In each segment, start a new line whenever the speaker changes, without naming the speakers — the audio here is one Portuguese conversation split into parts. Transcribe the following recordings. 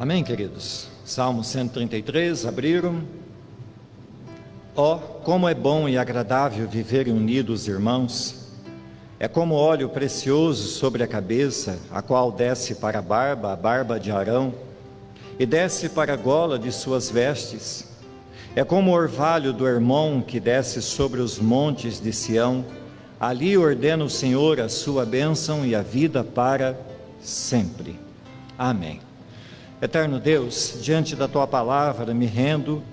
Amém, queridos? Salmo 133, abriram. Ó, como é bom e agradável viverem unidos, irmãos. É como óleo precioso sobre a cabeça, a qual desce para a barba de Arão, e desce para a gola de suas vestes. É como o orvalho do Hermon que desce sobre os montes de Sião. Ali ordena o Senhor a sua bênção e a vida para sempre. Amém. Eterno Deus, diante da Tua palavra me rendo,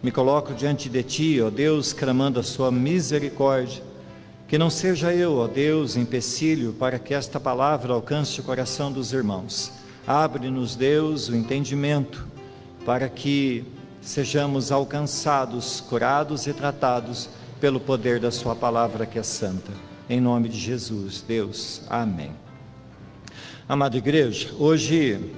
me coloco diante de Ti, ó Deus, clamando a Sua misericórdia. Que não seja eu, ó Deus, empecilho para que esta palavra alcance o coração dos irmãos. Abre-nos, Deus, o entendimento para que sejamos alcançados, curados e tratados pelo poder da Sua palavra que é santa. Em nome de Jesus, Deus. Amém. Amada igreja, hoje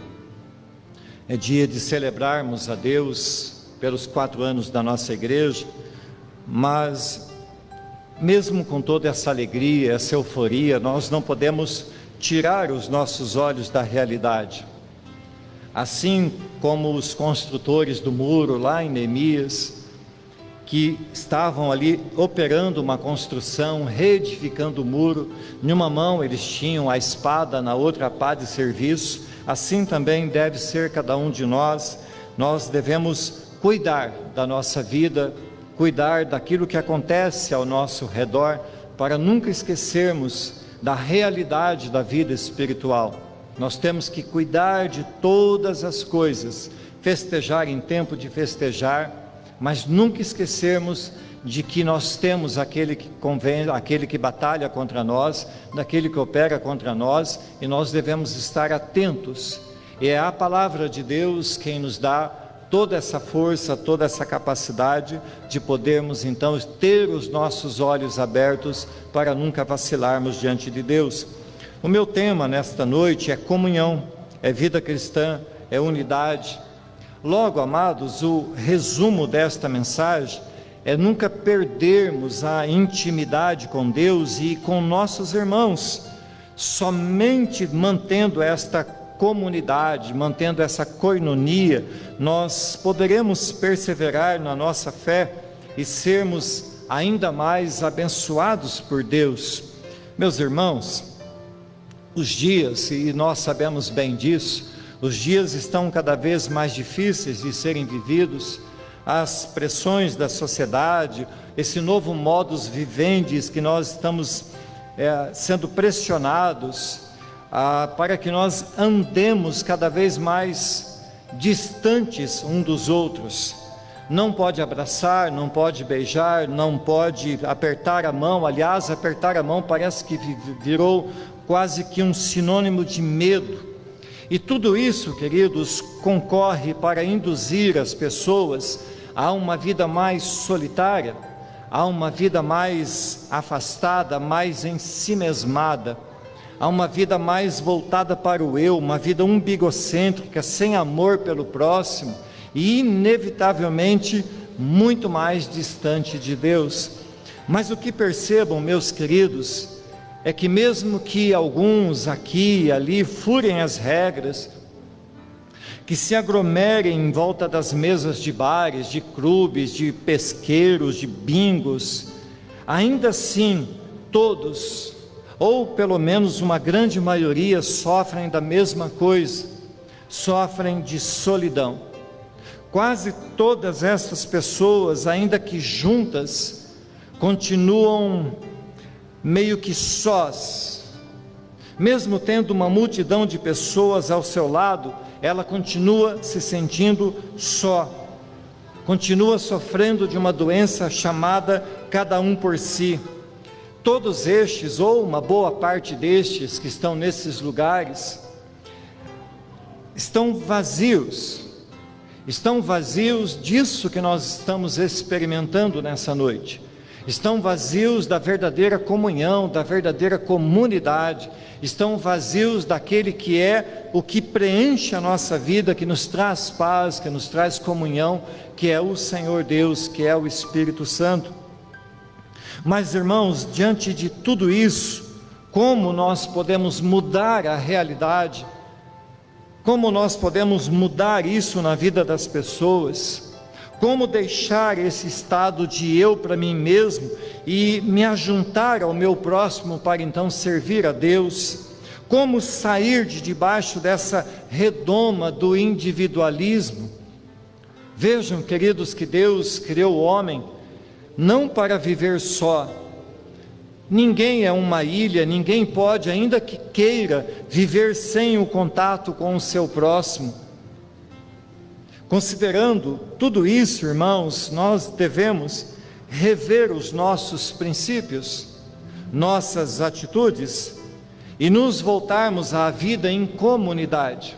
é dia de celebrarmos a Deus pelos 4 anos da nossa igreja, mas mesmo com toda essa alegria, essa euforia, nós não podemos tirar os nossos olhos da realidade. Assim como os construtores do muro lá em Neemias, que estavam ali operando uma construção, reedificando o muro, numa mão eles tinham a espada, na outra a pá de serviço. Assim também deve ser cada um de nós. Nós devemos cuidar da nossa vida, cuidar daquilo que acontece ao nosso redor, para nunca esquecermos da realidade da vida espiritual. Nós temos que cuidar de todas as coisas, festejar em tempo de festejar, mas nunca esquecermos de que nós temos aquele que batalha contra nós, daquele que opera contra nós, e nós devemos estar atentos. E é a palavra de Deus quem nos dá toda essa força, toda essa capacidade de podermos então ter os nossos olhos abertos para nunca vacilarmos diante de Deus. O meu tema nesta noite é comunhão, é vida cristã, é unidade. Logo, amados, o resumo desta mensagem é nunca perdermos a intimidade com Deus e com nossos irmãos. Somente mantendo esta comunidade, mantendo essa koinonia, nós poderemos perseverar na nossa fé e sermos ainda mais abençoados por Deus. Meus irmãos, os dias, e nós sabemos bem disso, os dias estão cada vez mais difíceis de serem vividos. As pressões da sociedade, esse novo modus vivendi que nós estamos sendo pressionados para que nós andemos cada vez mais distantes um dos outros. Não pode abraçar, não pode beijar, não pode apertar a mão. Aliás, apertar a mão parece que virou quase que um sinônimo de medo. E tudo isso, queridos, concorre para induzir as pessoas a uma vida mais solitária, a uma vida mais afastada, mais ensimesmada, a uma vida mais voltada para o eu, uma vida umbigocêntrica, sem amor pelo próximo e inevitavelmente muito mais distante de Deus. Mas o que percebam, meus queridos, é que mesmo que alguns aqui e ali furem as regras, que se aglomerem em volta das mesas de bares, de clubes, de pesqueiros, de bingos, ainda assim todos, ou pelo menos uma grande maioria, sofrem da mesma coisa, sofrem de solidão. Quase todas essas pessoas, ainda que juntas, continuam meio que sós. Mesmo tendo uma multidão de pessoas ao seu lado, ela continua se sentindo só, continua sofrendo de uma doença chamada cada um por si. Todos estes, ou uma boa parte destes que estão nesses lugares, estão vazios disso que nós estamos experimentando nessa noite. Estão vazios da verdadeira comunhão, da verdadeira comunidade, estão vazios daquele que é o que preenche a nossa vida, que nos traz paz, que nos traz comunhão, que é o Senhor Deus, que é o Espírito Santo. Mas, irmãos, diante de tudo isso, como nós podemos mudar a realidade? Como nós podemos mudar isso na vida das pessoas? Como deixar esse estado de eu para mim mesmo e me ajuntar ao meu próximo para então servir a Deus? Como sair de debaixo dessa redoma do individualismo? Vejam, queridos, que Deus criou o homem não para viver só. Ninguém é uma ilha, ninguém pode, ainda que queira, viver sem o contato com o seu próximo. Considerando tudo isso, irmãos, nós devemos rever os nossos princípios, nossas atitudes e nos voltarmos à vida em comunidade.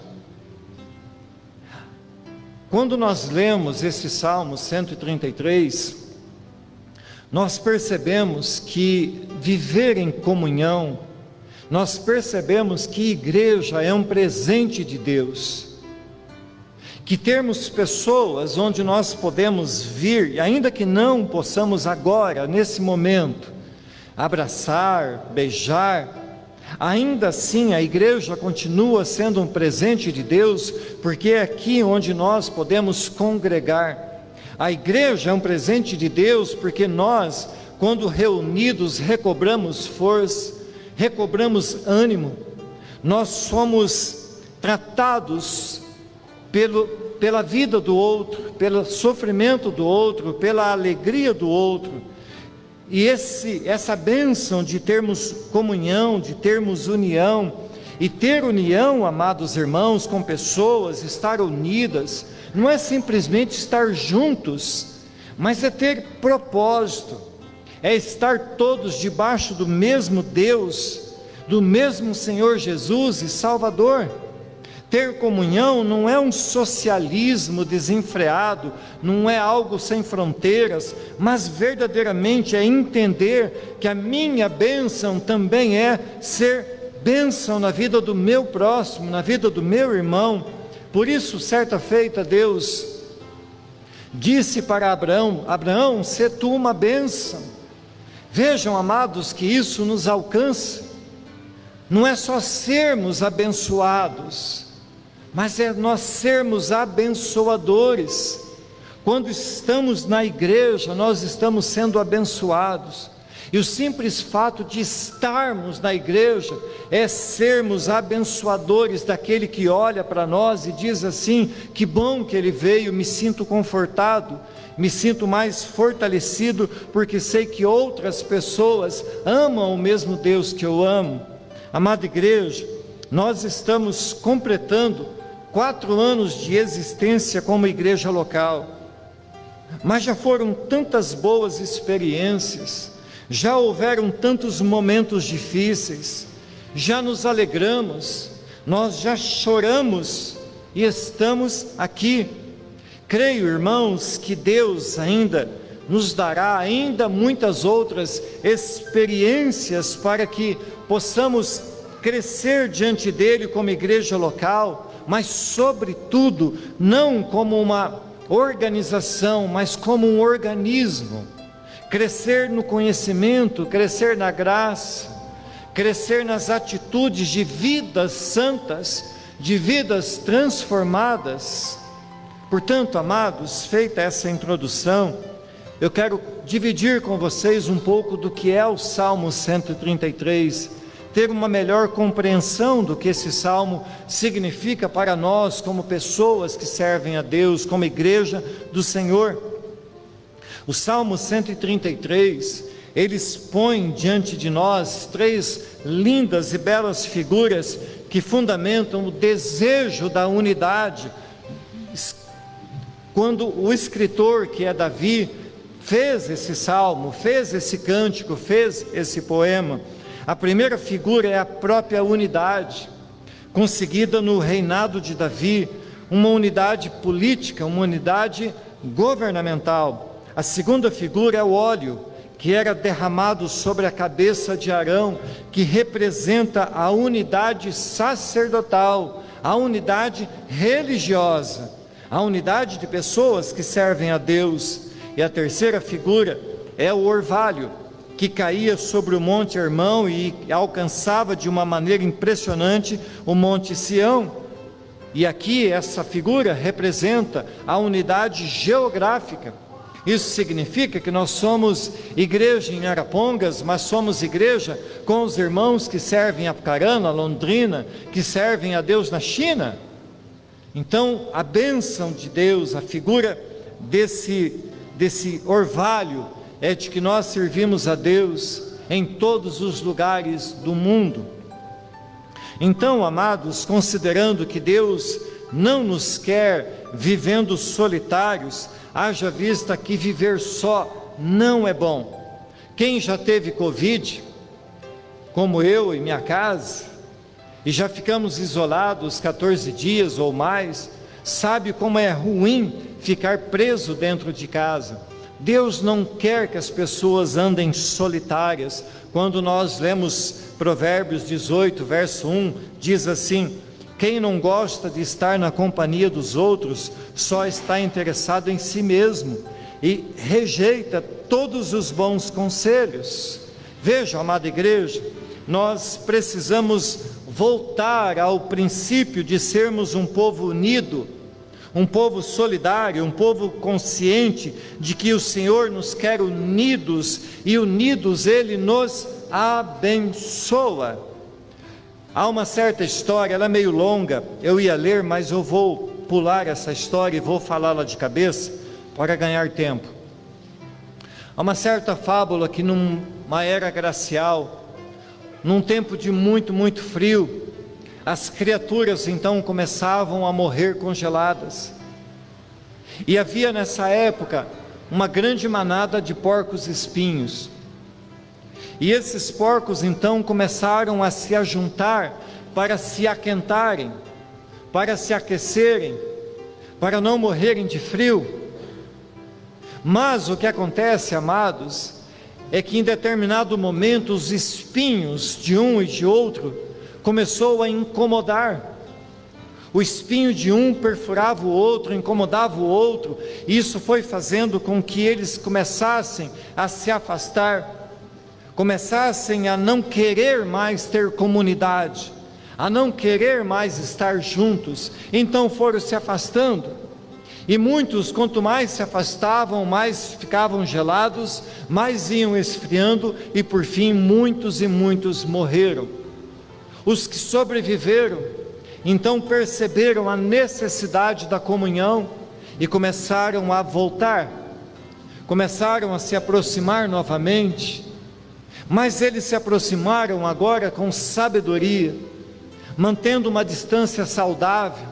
Quando nós lemos esse Salmo 133, nós percebemos que viver em comunhão, nós percebemos que igreja é um presente de Deus, que termos pessoas onde nós podemos vir, ainda que não possamos agora, nesse momento, abraçar, beijar, ainda assim a igreja continua sendo um presente de Deus, porque é aqui onde nós podemos congregar. A igreja é um presente de Deus, porque nós, quando reunidos, recobramos força, recobramos ânimo, nós somos tratados pela vida do outro, pelo sofrimento do outro, pela alegria do outro. E essa bênção de termos comunhão, de termos união, e ter união, amados irmãos, com pessoas, estar unidas, não é simplesmente estar juntos, mas é ter propósito, é estar todos debaixo do mesmo Deus, do mesmo Senhor Jesus e Salvador. Ter comunhão não é um socialismo desenfreado, não é algo sem fronteiras, mas verdadeiramente é entender que a minha bênção também é ser bênção na vida do meu próximo, na vida do meu irmão. Por isso, certa feita, Deus disse para Abraão: Abraão, sê tu uma bênção. Vejam, amados, que isso nos alcança. Não é só sermos abençoados, mas é nós sermos abençoadores. Quando estamos na igreja, nós estamos sendo abençoados. E o simples fato de estarmos na igreja é sermos abençoadores daquele que olha para nós e diz assim: que bom que ele veio, me sinto confortado, me sinto mais fortalecido, porque sei que outras pessoas amam o mesmo Deus que eu amo. Amada igreja, nós estamos completando 4 anos de existência como igreja local, mas já foram tantas boas experiências, já houveram tantos momentos difíceis, já nos alegramos, nós já choramos e estamos aqui. Creio, irmãos, que Deus ainda nos dará ainda muitas outras experiências para que possamos crescer diante dele como igreja local, mas sobretudo não como uma organização, mas como um organismo. Crescer no conhecimento, crescer na graça, crescer nas atitudes de vidas santas, de vidas transformadas. Portanto, amados, feita essa introdução, eu quero dividir com vocês um pouco do que é o Salmo 133, ter uma melhor compreensão do que esse Salmo significa para nós como pessoas que servem a Deus, como igreja do Senhor. O Salmo 133, ele expõe diante de nós 3 lindas e belas figuras que fundamentam o desejo da unidade. Quando o escritor, que é Davi, fez esse salmo, fez esse cântico, fez esse poema, a primeira figura é a própria unidade, conseguida no reinado de Davi, uma unidade política, uma unidade governamental. A segunda figura é o óleo, que era derramado sobre a cabeça de Arão, que representa a unidade sacerdotal, a unidade religiosa, a unidade de pessoas que servem a Deus. E a terceira figura é o orvalho, que caía sobre o Monte Hermão e alcançava de uma maneira impressionante o Monte Sião. E aqui essa figura representa a unidade geográfica. Isso significa que nós somos igreja em Arapongas, mas somos igreja com os irmãos que servem a Apucarana, Londrina, que servem a Deus na China. Então, a bênção de Deus, a figura desse orvalho, é de que nós servimos a Deus em todos os lugares do mundo. Então, amados, considerando que Deus não nos quer vivendo solitários, haja vista que viver só não é bom. Quem já teve Covid, como eu e minha casa, e já ficamos isolados 14 dias ou mais, sabe como é ruim ficar preso dentro de casa. Deus não quer que as pessoas andem solitárias. Quando nós lemos Provérbios 18, verso 1, diz assim: quem não gosta de estar na companhia dos outros, só está interessado em si mesmo e rejeita todos os bons conselhos. Veja, amada igreja, nós precisamos voltar ao princípio de sermos um povo unido, um povo solidário, um povo consciente de que o Senhor nos quer unidos, e unidos Ele nos abençoa. Há uma certa história, ela é meio longa, eu ia ler, mas eu vou pular essa história e vou falá-la de cabeça, para ganhar tempo. Há uma certa fábula que numa era glacial, num tempo de muito frio, as criaturas então começavam a morrer congeladas. E havia nessa época uma grande manada de porcos espinhos. E esses porcos então começaram a se ajuntar para se aquentarem, para se aquecerem, para não morrerem de frio. Mas o que acontece, amados, é que em determinado momento os espinhos de um e de outro começou a incomodar. O espinho de um perfurava o outro, incomodava o outro, e isso foi fazendo com que eles começassem a se afastar, começassem a não querer mais ter comunidade, a não querer mais estar juntos. Então foram se afastando, e muitos, quanto mais se afastavam, mais ficavam gelados, mais iam esfriando, e por fim muitos e muitos morreram. Os que sobreviveram, então perceberam a necessidade da comunhão e começaram a voltar, começaram a se aproximar novamente, mas eles se aproximaram agora com sabedoria, mantendo uma distância saudável,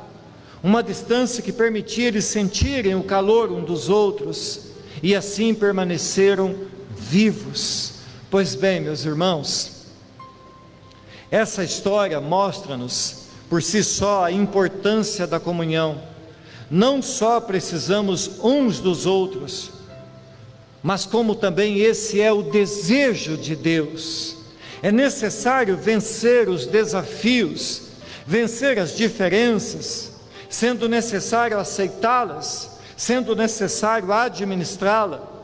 uma distância que permitia eles sentirem o calor um dos outros, e assim permaneceram vivos. Pois bem, meus irmãos, essa história mostra-nos por si só a importância da comunhão. Não só precisamos uns dos outros, mas como também esse é o desejo de Deus. É necessário vencer os desafios, vencer as diferenças, sendo necessário aceitá-las, sendo necessário administrá-la.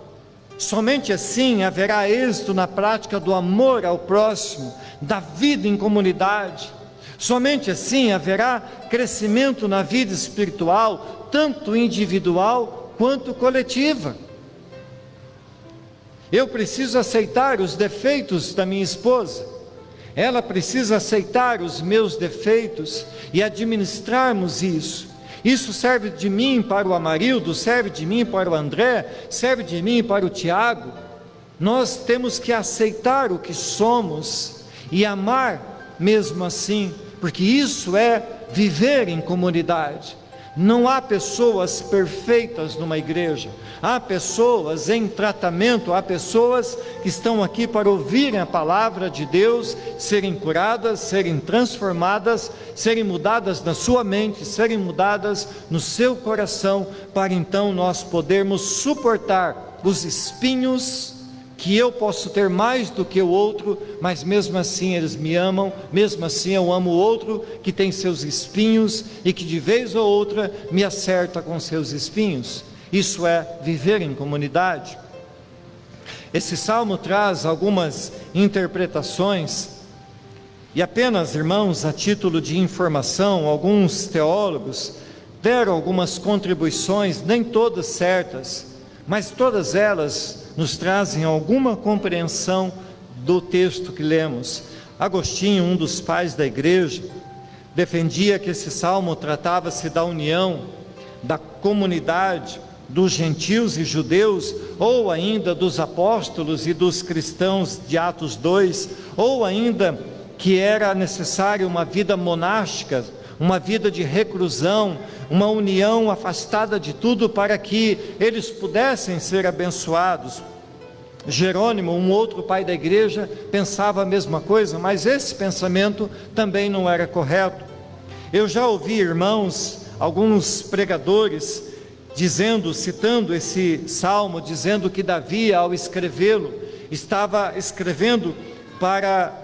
Somente assim haverá êxito na prática do amor ao próximo, da vida em comunidade. Somente assim haverá crescimento na vida espiritual, tanto individual quanto coletiva. Eu preciso aceitar os defeitos da minha esposa, ela precisa aceitar os meus defeitos e administrarmos isso. Isso serve de mim para o Amarildo, serve de mim para o André, serve de mim para o Tiago. Nós temos que aceitar o que somos e amar mesmo assim, porque isso é viver em comunidade. Não há pessoas perfeitas numa igreja, há pessoas em tratamento, há pessoas que estão aqui para ouvirem a palavra de Deus, serem curadas, serem transformadas, serem mudadas na sua mente, serem mudadas no seu coração, para então nós podermos suportar os espinhos que eu posso ter mais do que o outro, mas mesmo assim eles me amam, mesmo assim eu amo o outro que tem seus espinhos e que de vez ou outra me acerta com seus espinhos. Isso é viver em comunidade. Esse salmo traz algumas interpretações E apenas, irmãos, a título de informação, alguns teólogos deram algumas contribuições, nem todas certas, mas todas elas nos trazem alguma compreensão do texto que lemos. Agostinho, um dos pais da igreja, defendia que esse salmo tratava-se da união, da comunidade, dos gentios e judeus, ou ainda dos apóstolos e dos cristãos de Atos 2, ou ainda que era necessária uma vida monástica, uma vida de reclusão, uma união afastada de tudo para que eles pudessem ser abençoados. Jerônimo, um outro pai da igreja, pensava a mesma coisa, mas esse pensamento também não era correto. Eu já ouvi, irmãos, alguns pregadores dizendo, citando esse salmo, dizendo que Davi, ao escrevê-lo, estava escrevendo para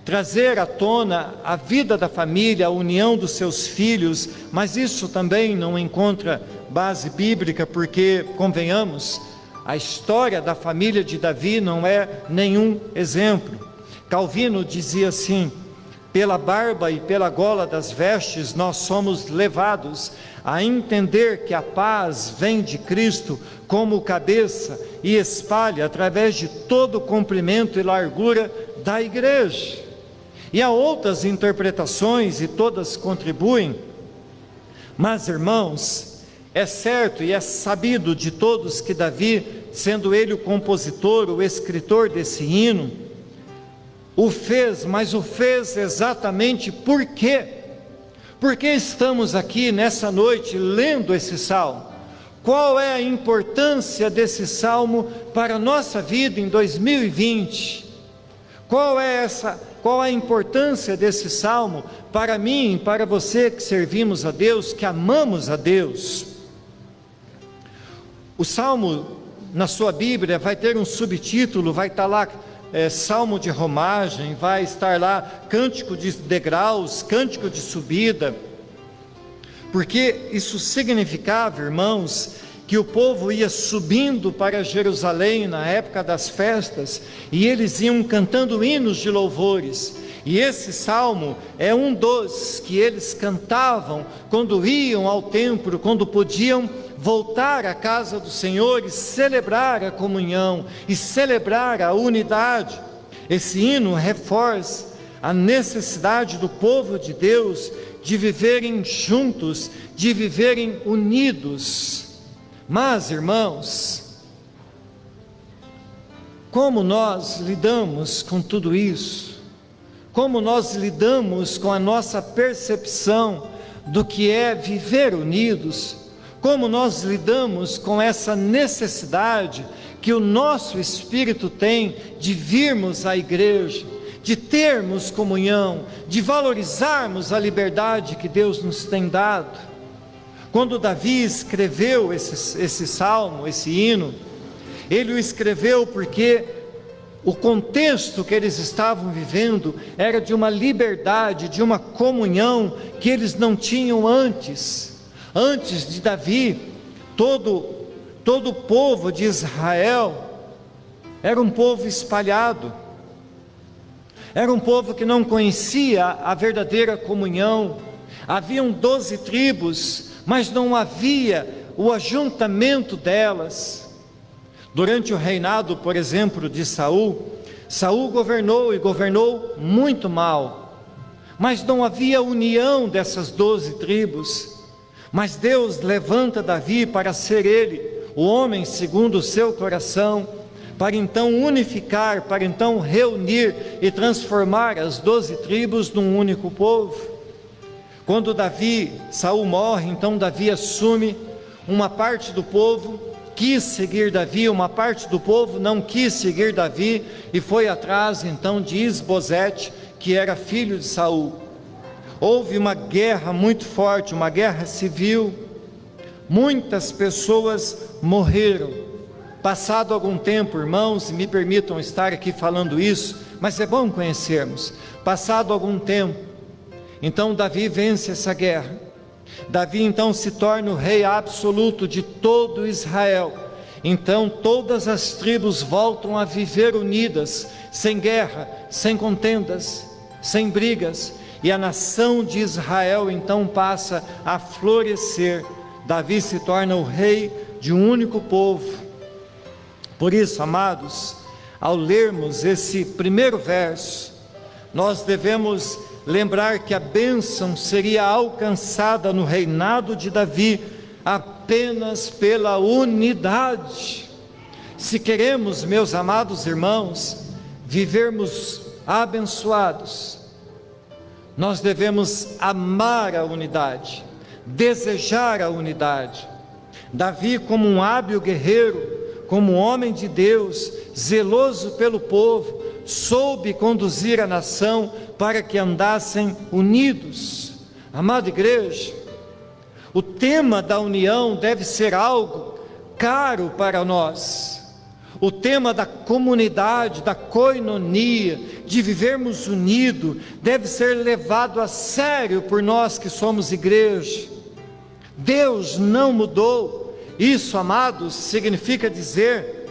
trazer à tona a vida da família, a união dos seus filhos, mas isso também não encontra base bíblica, porque, convenhamos, a história da família de Davi não é nenhum exemplo. Calvino dizia assim: pela barba e pela gola das vestes nós somos levados a entender que a paz vem de Cristo como cabeça e espalha através de todo o comprimento e largura da igreja. E há outras interpretações e todas contribuem, mas, irmãos, é certo e é sabido de todos que Davi, sendo ele o compositor, o escritor desse hino, o fez, mas o fez exatamente por quê? Porque estamos aqui nessa noite lendo esse salmo. Qual é a importância desse salmo para a nossa vida em 2020? Qual a importância desse salmo para mim, para você que servimos a Deus, que amamos a Deus? O salmo, na sua Bíblia, vai ter um subtítulo, vai estar lá, salmo de romagem, vai estar lá, cântico de degraus, cântico de subida, porque isso significava, irmãos, que o povo ia subindo para Jerusalém na época das festas, e eles iam cantando hinos de louvores, e esse salmo é um dos que eles cantavam quando iam ao templo, quando podiam voltar à casa do Senhor e celebrar a comunhão, e celebrar a unidade. Esse hino reforça a necessidade do povo de Deus de viverem juntos, de viverem unidos. Mas, irmãos, como nós lidamos com tudo isso? Como nós lidamos com a nossa percepção do que é viver unidos? Como nós lidamos com essa necessidade que o nosso espírito tem de virmos à igreja, de termos comunhão, de valorizarmos a liberdade que Deus nos tem dado? Quando Davi escreveu esse salmo, esse hino, ele o escreveu porque o contexto que eles estavam vivendo era de uma liberdade, de uma comunhão que eles não tinham antes. Antes de Davi, todo o povo de Israel era um povo espalhado, era um povo que não conhecia a verdadeira comunhão. Haviam 12 tribos, mas não havia o ajuntamento delas. Durante o reinado, por exemplo, de Saul governou e governou muito mal, mas não havia união dessas 12 tribos. Mas Deus levanta Davi para ser ele, o homem segundo o seu coração, para então unificar, para então reunir e transformar as 12 tribos num único povo. Quando Saul morre, então Davi assume. Uma parte do povo quis seguir Davi, uma parte do povo não quis seguir Davi e foi atrás então de Isbosete, que era filho de Saul. Houve uma guerra muito forte, uma guerra civil, muitas pessoas morreram. Passado algum tempo, irmãos, e me permitam estar aqui falando isso, mas é bom conhecermos. Passado algum tempo, então Davi vence essa guerra. Davi então se torna o rei absoluto de todo Israel. Então todas as tribos voltam a viver unidas, sem guerra, sem contendas. sem brigas, e a nação de Israel então passa a florescer. Davi se torna o rei de um único povo. Por isso, amados, ao lermos esse primeiro verso, nós devemos lembrar que a bênção seria alcançada no reinado de Davi apenas pela unidade. Se queremos, meus amados irmãos, vivermos abençoados, nós devemos amar a unidade, desejar a unidade. Davi, como um hábil guerreiro, como um homem de Deus, zeloso pelo povo, soube conduzir a nação para que andassem unidos. Amada igreja, o tema da união deve ser algo caro para nós. O tema da comunidade, da koinonia, de vivermos unidos, deve ser levado a sério por nós que somos igreja. Deus não mudou. Isso, amados, significa dizer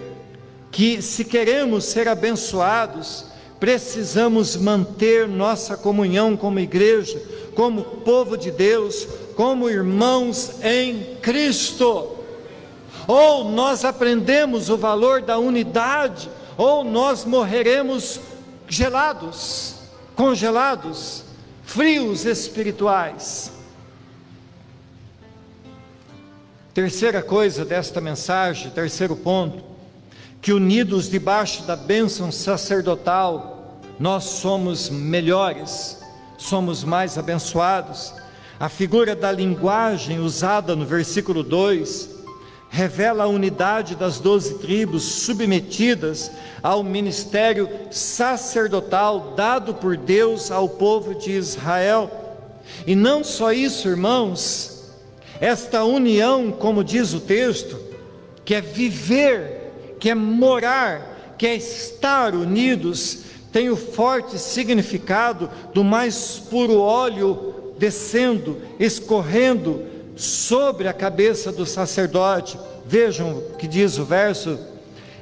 que se queremos ser abençoados, precisamos manter nossa comunhão como igreja, como povo de Deus, como irmãos em Cristo. Ou nós aprendemos o valor da unidade, ou nós morreremos gelados, congelados, frios espirituais. Terceira coisa desta mensagem, terceiro ponto, que unidos debaixo da bênção sacerdotal, nós somos melhores, somos mais abençoados. A figura da linguagem usada no versículo 2, revela a unidade das 12 tribos submetidas ao ministério sacerdotal dado por Deus ao povo de Israel. E não só isso, irmãos, esta união, como diz o texto, que é viver, que é morar, que é estar unidos, tem o forte significado do mais puro óleo descendo, escorrendo sobre a cabeça do sacerdote. Vejam o que diz o verso: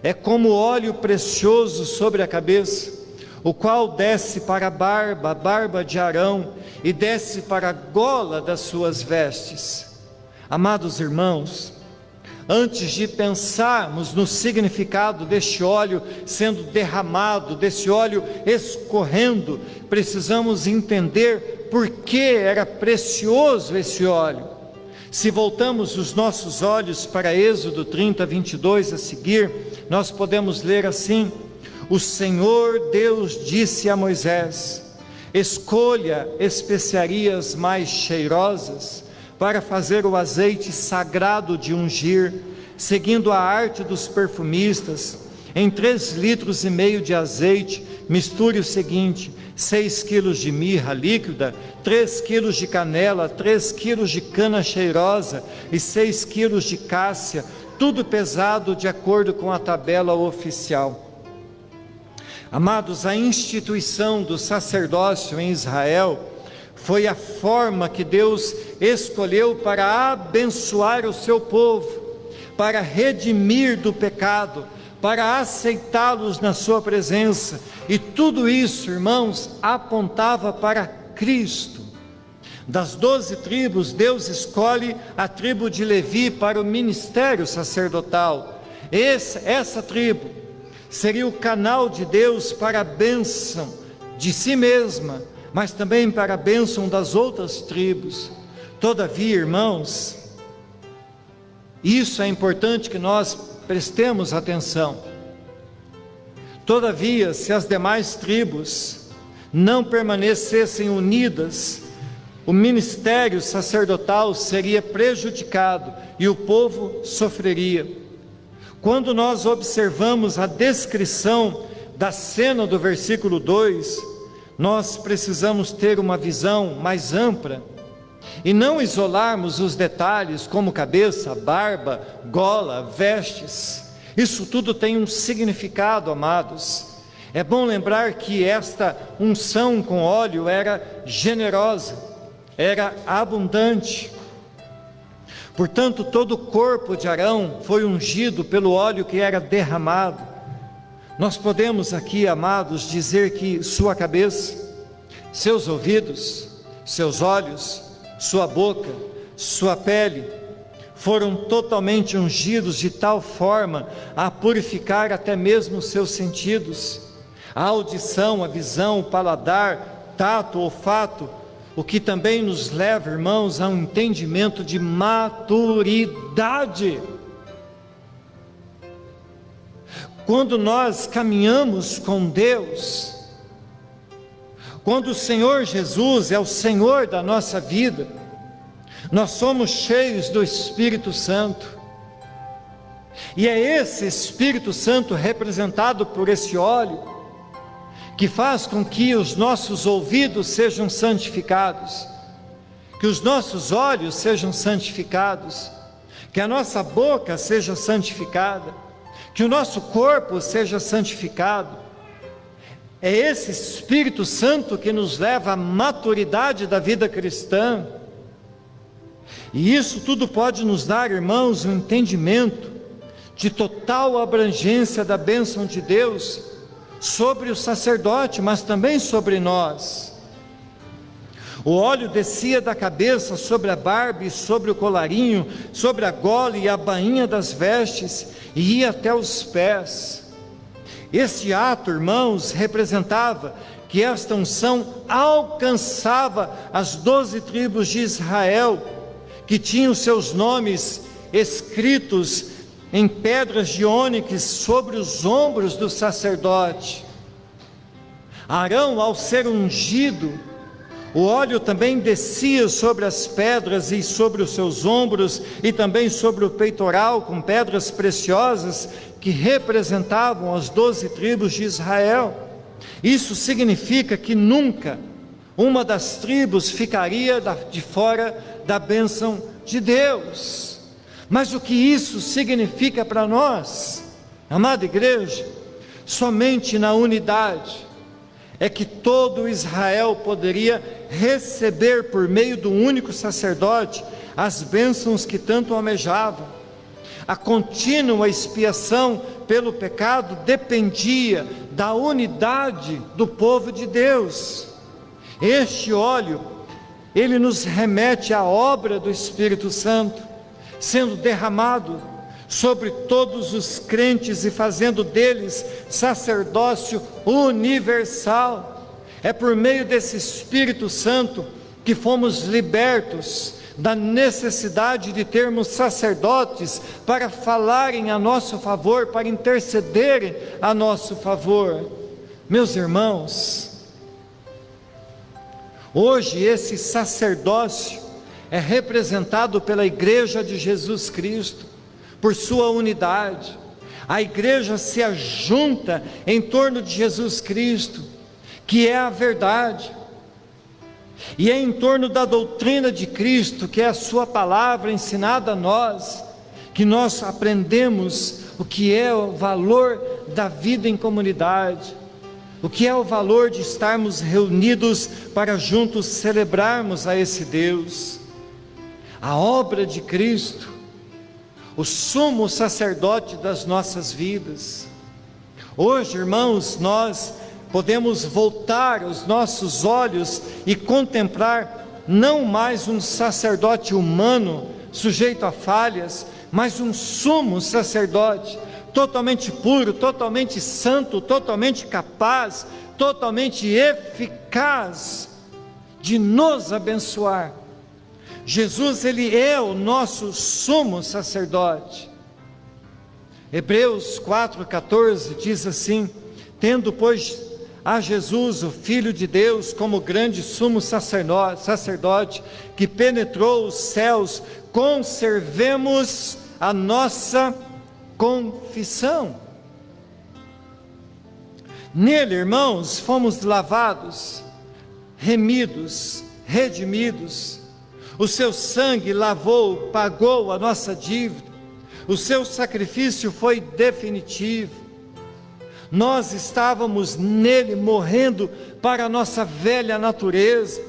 é como óleo precioso sobre a cabeça, o qual desce para a barba de Arão, e desce para a gola das suas vestes. Amados irmãos, antes de pensarmos no significado deste óleo sendo derramado, desse óleo escorrendo, precisamos entender por que era precioso esse óleo. Se voltamos os nossos olhos para Êxodo 30, 22 a seguir, nós podemos ler assim: o Senhor Deus disse a Moisés: escolha especiarias mais cheirosas para fazer o azeite sagrado de ungir, seguindo a arte dos perfumistas. Em 3,5 litros de azeite, misture o seguinte: 6 quilos de mirra líquida, 3 quilos de canela, 3 quilos de cana cheirosa e 6 quilos de cássia, tudo pesado de acordo com a tabela oficial. Amados, a instituição do sacerdócio em Israel foi a forma que Deus escolheu para abençoar o seu povo, para redimir do pecado, para aceitá-los na sua presença. E tudo isso, irmãos, apontava para Cristo. Das 12 tribos, Deus escolhe a tribo de Levi para o ministério sacerdotal. Essa tribo seria o canal de Deus para a bênção de si mesma, mas também para a bênção das outras tribos. Todavia, irmãos, isso é importante que nós prestemos atenção. Todavia, se as demais tribos não permanecessem unidas, o ministério sacerdotal seria prejudicado e o povo sofreria. Quando nós observamos a descrição da cena do versículo 2, nós precisamos ter uma visão mais ampla e não isolarmos os detalhes como cabeça, barba, gola, vestes. Isso tudo tem um significado, amados. É bom lembrar que esta unção com óleo era generosa, era abundante. Portanto, todo o corpo de Arão foi ungido pelo óleo que era derramado. Nós podemos aqui, amados, dizer que sua cabeça seus ouvidos, seus olhos, sua boca, sua pele, foram totalmente ungidos de tal forma a purificar até mesmo os seus sentidos, a audição, a visão, o paladar, tato, olfato, o que também nos leva, irmãos, a um entendimento de maturidade. Quando nós caminhamos com Deus, quando o Senhor Jesus é o Senhor da nossa vida, nós somos cheios do Espírito Santo, e é esse Espírito Santo representado por esse óleo, que faz com que os nossos ouvidos sejam santificados, que os nossos olhos sejam santificados, que a nossa boca seja santificada, que o nosso corpo seja santificado. É esse Espírito Santo que nos leva à maturidade da vida cristã. E isso tudo pode nos dar, irmãos, um entendimento de total abrangência da bênção de Deus sobre o sacerdote, mas também sobre nós. O óleo descia da cabeça sobre a barba e sobre o colarinho, sobre a gola e a bainha das vestes, e ia até os pés. Este ato, irmãos, representava que esta unção alcançava as 12 tribos de Israel, que tinham seus nomes escritos em pedras de ônix sobre os ombros do sacerdote. Arão, ao ser ungido, o óleo também descia sobre as pedras e sobre os seus ombros, e também sobre o peitoral, com pedras preciosas, que representavam as 12 tribos de Israel. Isso significa que nunca uma das tribos ficaria de fora da bênção de Deus. Mas o que isso significa para nós, amada igreja? Somente na unidade é que todo Israel poderia receber por meio do único sacerdote as bênçãos que tanto almejavam. A contínua expiação pelo pecado dependia da unidade do povo de Deus. Este óleo, ele nos remete à obra do Espírito Santo, sendo derramado sobre todos os crentes e fazendo deles sacerdócio universal. É por meio desse Espírito Santo que fomos libertos da necessidade de termos sacerdotes para falarem a nosso favor, para intercederem a nosso favor. Meus irmãos, hoje esse sacerdócio é representado pela Igreja de Jesus Cristo, por sua unidade. A igreja se ajunta em torno de Jesus Cristo, que é a verdade, e é em torno da doutrina de Cristo, que é a sua palavra ensinada a nós, que nós aprendemos o que é o valor da vida em comunidade, o que é o valor de estarmos reunidos para juntos celebrarmos a esse Deus. A obra de Cristo, o sumo sacerdote das nossas vidas. Hoje, irmãos, nós podemos voltar os nossos olhos e contemplar não mais um sacerdote humano sujeito a falhas, mas um sumo sacerdote totalmente puro, totalmente santo, totalmente capaz, totalmente eficaz de nos abençoar. Jesus, ele é o nosso sumo sacerdote. Hebreus 4,14 diz assim: tendo, pois, a Jesus, o Filho de Deus, como grande sumo sacerdote, que penetrou os céus, conservemos a nossa confissão. Nele, irmãos, fomos lavados, remidos, redimidos. O seu sangue lavou, pagou a nossa dívida. O seu sacrifício foi definitivo. Nós estávamos nele morrendo para a nossa velha natureza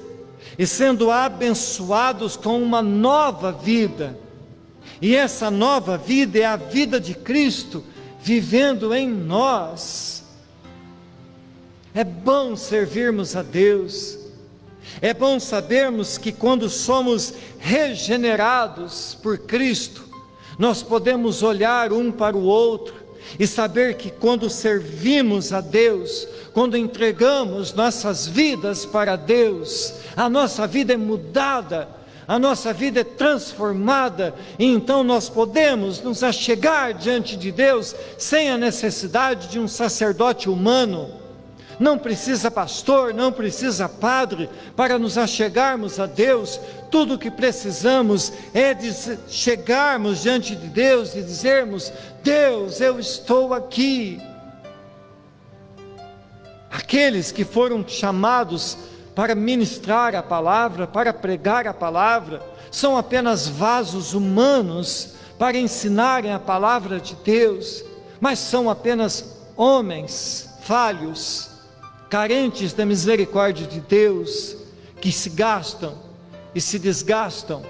e sendo abençoados com uma nova vida. E essa nova vida é a vida de Cristo vivendo em nós. É bom servirmos a Deus. É bom sabermos que quando somos regenerados por Cristo, nós podemos olhar um para o outro e saber que quando servimos a Deus, quando entregamos nossas vidas para Deus, a nossa vida é mudada, a nossa vida é transformada, e então nós podemos nos achegar diante de Deus sem a necessidade de um sacerdote humano. Não precisa pastor, não precisa padre para nos achegarmos a Deus. Tudo o que precisamos é de chegarmos diante de Deus e dizermos: Deus, eu estou aqui. Aqueles que foram chamados para ministrar a palavra, para pregar a palavra, são apenas vasos humanos para ensinarem a palavra de Deus, mas são apenas homens falhos, carentes da misericórdia de Deus, que se gastam e se desgastam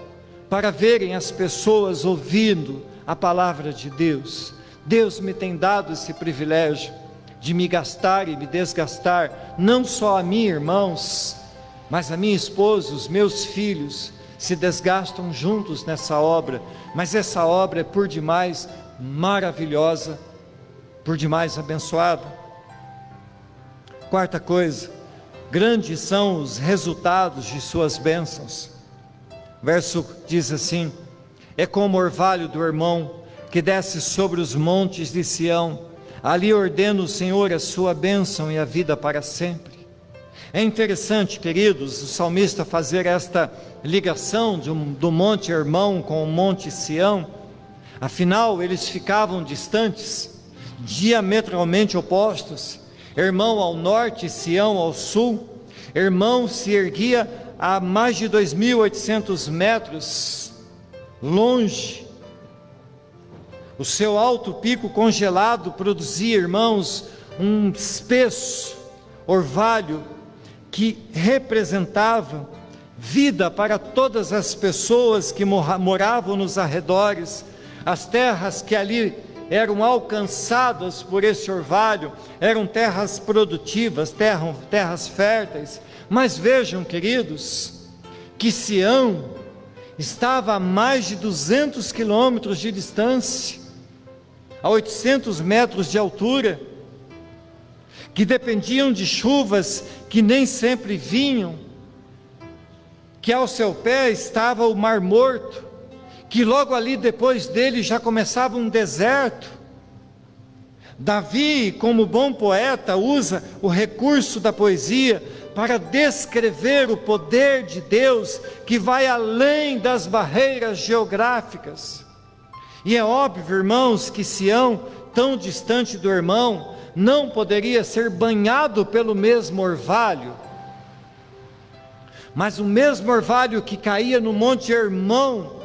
para verem as pessoas ouvindo a palavra de Deus. Deus me tem dado esse privilégio de me gastar e me desgastar, não só a mim, irmãos, mas a minha esposa, os meus filhos, se desgastam juntos nessa obra, mas essa obra é por demais maravilhosa, por demais abençoada. Quarta coisa, grandes são os resultados de suas bênçãos. Verso diz assim: é como o orvalho do irmão que desce sobre os montes de Sião, ali ordena o Senhor a sua bênção e a vida para sempre. É interessante, queridos, o salmista fazer esta ligação do monte Hermão com o monte Sião. Afinal, eles ficavam distantes, diametralmente opostos. Hermão ao norte, Sião ao sul. Hermão se erguia a mais de 2.800 metros, longe. O seu alto pico congelado produzia, irmãos, um espesso orvalho que representava vida para todas as pessoas que moravam nos arredores. As terras que ali eram alcançadas por esse orvalho eram terras produtivas, terras férteis. Mas vejam, queridos, que Sião estava a mais de 200 quilômetros de distância, a 800 metros de altura, que dependiam de chuvas que nem sempre vinham, que ao seu pé estava o Mar Morto, que logo ali depois dele já começava um deserto. Davi, como bom poeta, usa o recurso da poesia para descrever o poder de Deus que vai além das barreiras geográficas. E é óbvio, irmãos, que Sião, tão distante do irmão, não poderia ser banhado pelo mesmo orvalho, mas o mesmo orvalho que caía no monte Hermão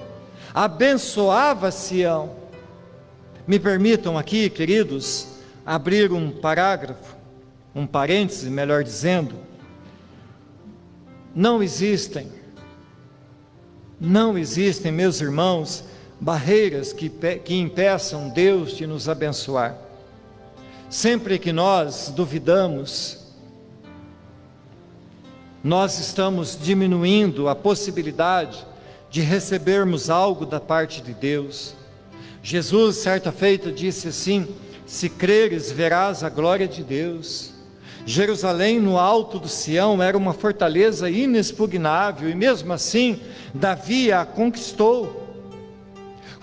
abençoava Sião. Me permitam aqui, queridos, abrir um parágrafo, um parêntese, melhor dizendo. Não existem, meus irmãos, barreiras que impeçam Deus de nos abençoar. Sempre que nós duvidamos, nós estamos diminuindo a possibilidade de recebermos algo da parte de Deus. Jesus, certa feita, disse assim: se creres, verás a glória de Deus. Jerusalém, no alto do Sião, era uma fortaleza inexpugnável, e mesmo assim, Davi a conquistou.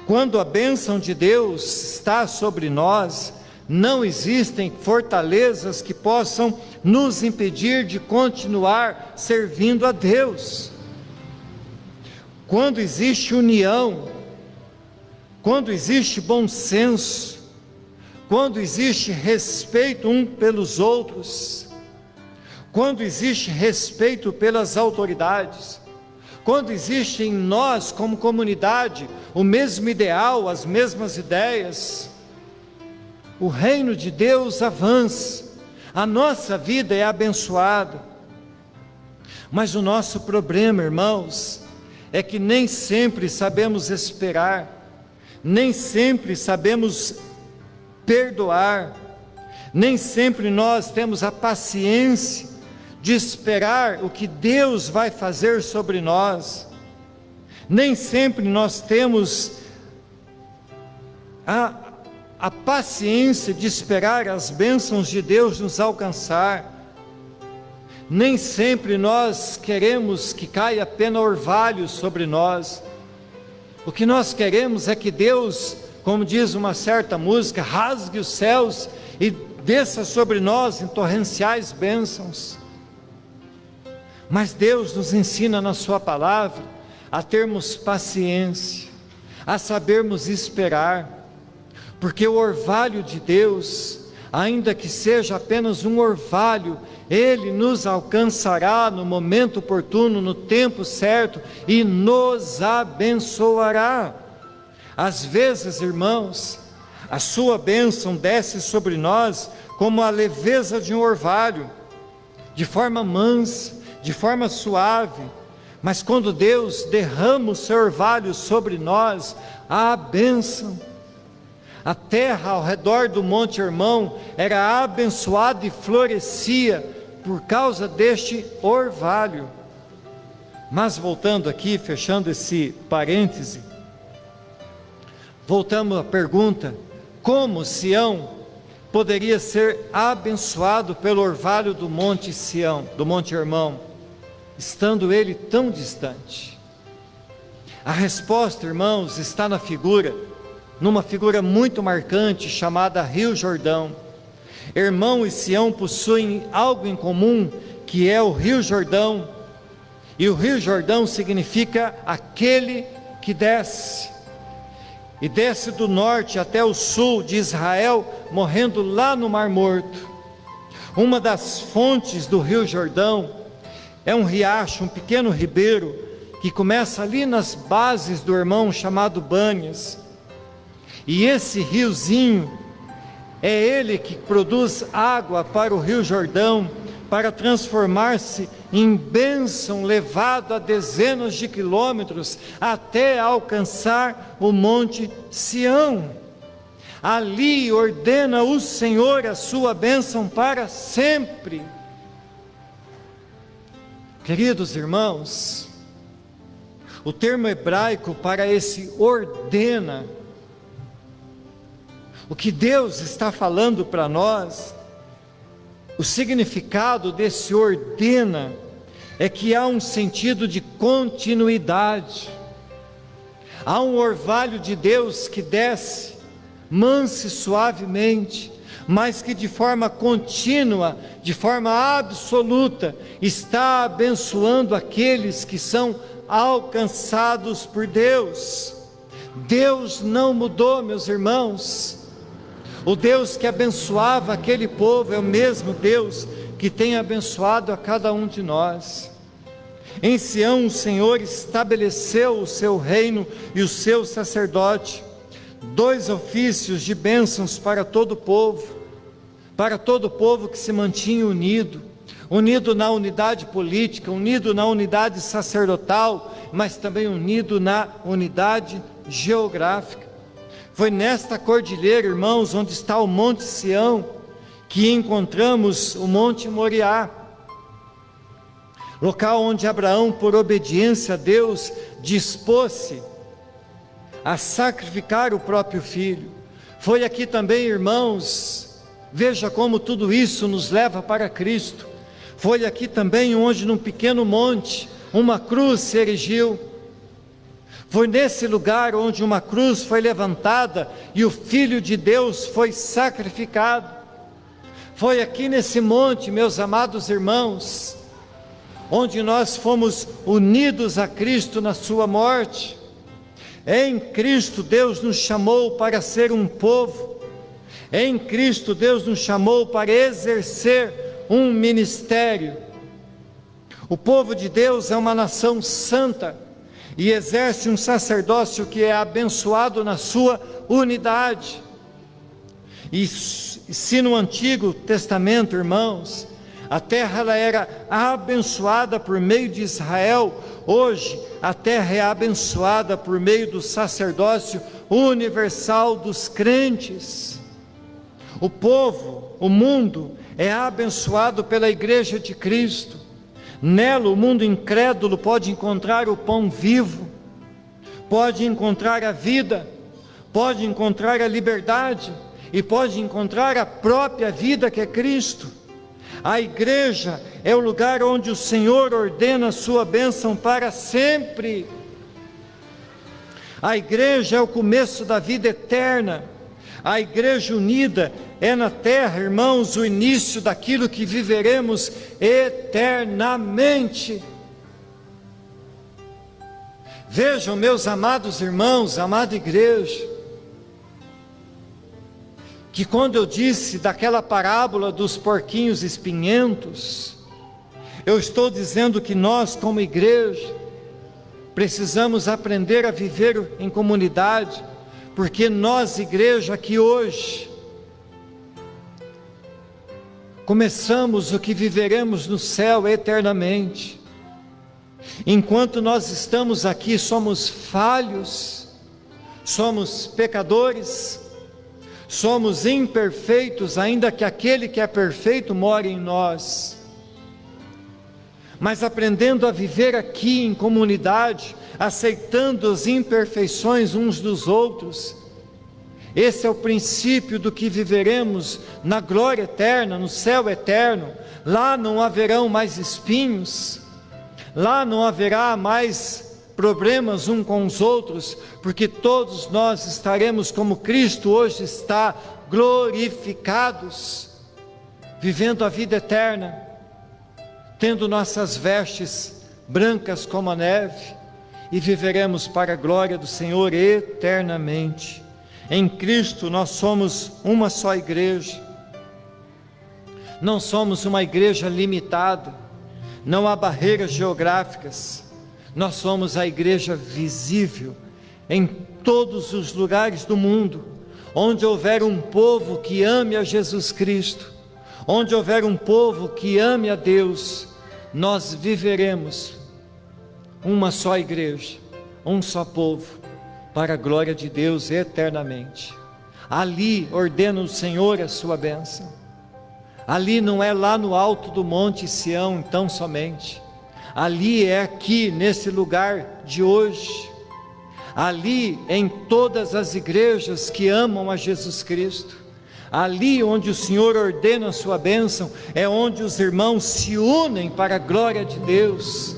Quando a bênção de Deus está sobre nós, não existem fortalezas que possam nos impedir de continuar servindo a Deus. Quando existe união, quando existe bom senso, quando existe respeito um pelos outros, quando existe respeito pelas autoridades, quando existe em nós como comunidade o mesmo ideal, as mesmas ideias, o reino de Deus avança, a nossa vida é abençoada. Mas o nosso problema, irmãos, é que nem sempre sabemos esperar, nem sempre sabemos perdoar, nem sempre nós temos a paciência de esperar o que Deus vai fazer sobre nós. Nem sempre nós temos a paciência de esperar as bênçãos de Deus nos alcançar. Nem sempre nós queremos que caia pena orvalho sobre nós. O que nós queremos é que Deus, como diz uma certa música, rasgue os céus e desça sobre nós em torrenciais bênçãos. Mas Deus nos ensina na sua palavra a termos paciência, a sabermos esperar, porque o orvalho de Deus, ainda que seja apenas um orvalho, Ele nos alcançará no momento oportuno, no tempo certo, e nos abençoará. Às vezes, irmãos, a sua bênção desce sobre nós como a leveza de um orvalho, de forma mansa, de forma suave, mas quando Deus derrama o seu orvalho sobre nós, há a bênção. A terra ao redor do Monte Hermão era abençoada e florescia por causa deste orvalho. Mas voltando aqui, fechando esse parêntese, voltamos à pergunta: como Sião poderia ser abençoado pelo orvalho do Monte Sião, do Monte Hermão, estando ele tão distante? A resposta, irmãos, está numa figura muito marcante chamada Rio Jordão. Hermão e Sião possuem algo em comum, que é o Rio Jordão, e o Rio Jordão significa aquele que desce, e desce do norte até o sul de Israel, morrendo lá no Mar Morto. Uma das fontes do Rio Jordão é um riacho, um pequeno ribeiro, que começa ali nas bases do Hermão, chamado Bânias, e esse riozinho, é ele que produz água para o Rio Jordão, para transformar-se em bênção, levado a dezenas de quilômetros, até alcançar o Monte Sião. Ali ordena o Senhor a sua bênção para sempre. Queridos irmãos, o termo hebraico para esse ordena, o que Deus está falando para nós, o significado desse ordena, é que há um sentido de continuidade. Há um orvalho de Deus que desce, mansa e suavemente, mas que de forma contínua, de forma absoluta, está abençoando aqueles que são alcançados por Deus. Deus não mudou, meus irmãos. O Deus que abençoava aquele povo é o mesmo Deus que tem abençoado a cada um de nós. Em Sião o Senhor estabeleceu o seu reino e o seu sacerdote, 2 ofícios de bênçãos para todo o povo que se mantinha unido na unidade política, unido na unidade sacerdotal, mas também unido na unidade geográfica. Foi nesta cordilheira, irmãos, onde está o Monte Sião, que encontramos o Monte Moriá, local onde Abraão, por obediência a Deus, dispôs-se a sacrificar o próprio filho. Foi aqui também, irmãos, veja como tudo isso nos leva para Cristo. Foi aqui também onde, num pequeno monte, uma cruz se erigiu. Foi nesse lugar onde uma cruz foi levantada e o Filho de Deus foi sacrificado. Foi aqui nesse monte, meus amados irmãos, onde nós fomos unidos a Cristo na sua morte. Em Cristo Deus nos chamou para ser um povo. Em Cristo Deus nos chamou para exercer um ministério. O povo de Deus é uma nação santa e exerce um sacerdócio que é abençoado na sua unidade. E se no Antigo Testamento, irmãos, a terra ela era abençoada por meio de Israel, hoje a terra é abençoada por meio do sacerdócio universal dos crentes. O povo, o mundo, é abençoado pela igreja de Cristo. Nela o mundo incrédulo pode encontrar o pão vivo, pode encontrar a vida, pode encontrar a liberdade e pode encontrar a própria vida que é Cristo. A igreja é o lugar onde o Senhor ordena a sua bênção para sempre. A igreja é o começo da vida eterna. A igreja unida é na terra, irmãos, o início daquilo que viveremos eternamente. Vejam, meus amados irmãos, amada igreja, que quando eu disse daquela parábola dos porquinhos espinhentos, eu estou dizendo que nós, como igreja, precisamos aprender a viver em comunidade, porque nós, igreja, aqui hoje, começamos o que viveremos no céu eternamente. Enquanto nós estamos aqui, somos falhos, somos pecadores, somos imperfeitos, ainda que aquele que é perfeito mora em nós. Mas aprendendo a viver aqui em comunidade, aceitando as imperfeições uns dos outros, esse é o princípio do que viveremos na glória eterna, no céu eterno. Lá não haverão mais espinhos, lá não haverá mais problemas uns com os outros, porque todos nós estaremos como Cristo hoje está, glorificados, vivendo a vida eterna, tendo nossas vestes brancas como a neve, e viveremos para a glória do Senhor eternamente. Em Cristo nós somos uma só igreja, não somos uma igreja limitada, não há barreiras geográficas, nós somos a igreja visível em todos os lugares do mundo. Onde houver um povo que ame a Jesus Cristo, onde houver um povo que ame a Deus, nós viveremos uma só igreja, um só povo, para a glória de Deus eternamente. Ali ordena o Senhor a sua bênção. Ali não é lá no alto do monte Sião, então somente. Ali é aqui, nesse lugar de hoje. Ali em todas as igrejas que amam a Jesus Cristo. Ali onde o Senhor ordena a sua bênção, é onde os irmãos se unem para a glória de Deus.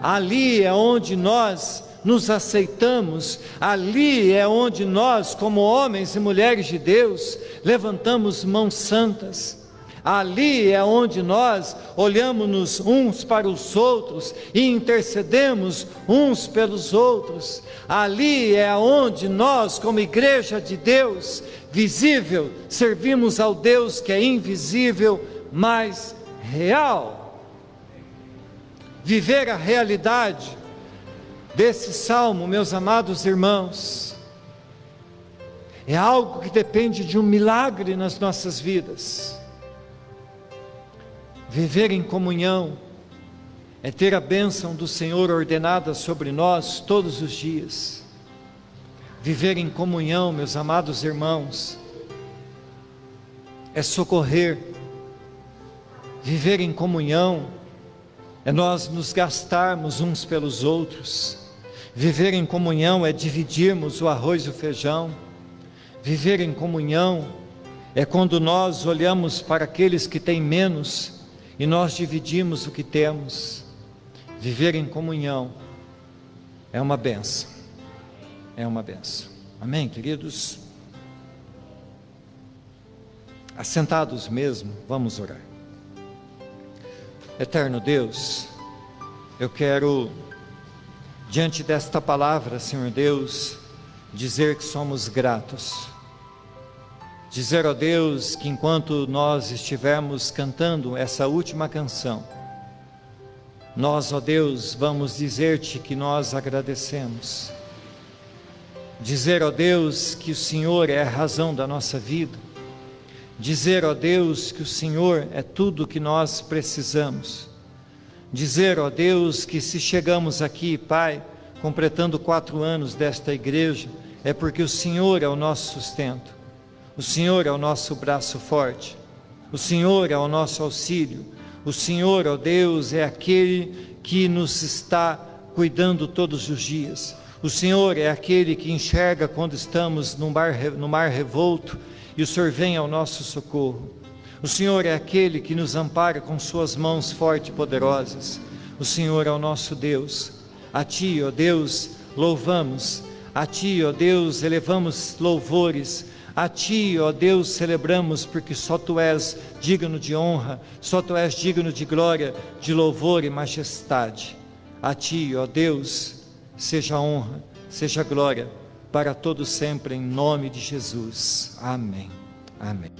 Ali é onde nós nos aceitamos, ali é onde nós, como homens e mulheres de Deus, levantamos mãos santas. Ali é onde nós olhamos uns para os outros e intercedemos uns pelos outros. Ali é onde nós, como igreja de Deus, visível, servimos ao Deus que é invisível, mas real. Viver a realidade desse salmo, meus amados irmãos, é algo que depende de um milagre nas nossas vidas. Viver em comunhão é ter a bênção do Senhor ordenada sobre nós todos os dias. Viver em comunhão, meus amados irmãos, é socorrer. Viver em comunhão é nós nos gastarmos uns pelos outros. Viver em comunhão é dividirmos o arroz e o feijão. Viver em comunhão é quando nós olhamos para aqueles que têm menos e nós dividimos o que temos. Viver em comunhão é uma bênção. É uma bênção. Amém, queridos? Assentados mesmo, vamos orar. Eterno Deus, eu quero, diante desta palavra, Senhor Deus, dizer que somos gratos. Dizer, ó Deus, que enquanto nós estivermos cantando essa última canção, nós, ó Deus, vamos dizer-te que nós agradecemos. Dizer, ó Deus, que o Senhor é a razão da nossa vida. Dizer, ó Deus, que o Senhor é tudo o que nós precisamos. Dizer, ó Deus, que se chegamos aqui, Pai, completando 4 anos desta igreja, é porque o Senhor é o nosso sustento. O Senhor é o nosso braço forte. O Senhor é o nosso auxílio. O Senhor, ó Deus, é aquele que nos está cuidando todos os dias. O Senhor é aquele que enxerga quando estamos no mar revolto e o Senhor vem ao nosso socorro. O Senhor é aquele que nos ampara com suas mãos fortes e poderosas. O Senhor é o nosso Deus. A Ti, ó Deus, louvamos. A Ti, ó Deus, elevamos louvores. A Ti, ó Deus, celebramos, porque só Tu és digno de honra, só Tu és digno de glória, de louvor e majestade. A Ti, ó Deus, seja honra, seja glória, para todos sempre, em nome de Jesus. Amém. Amém.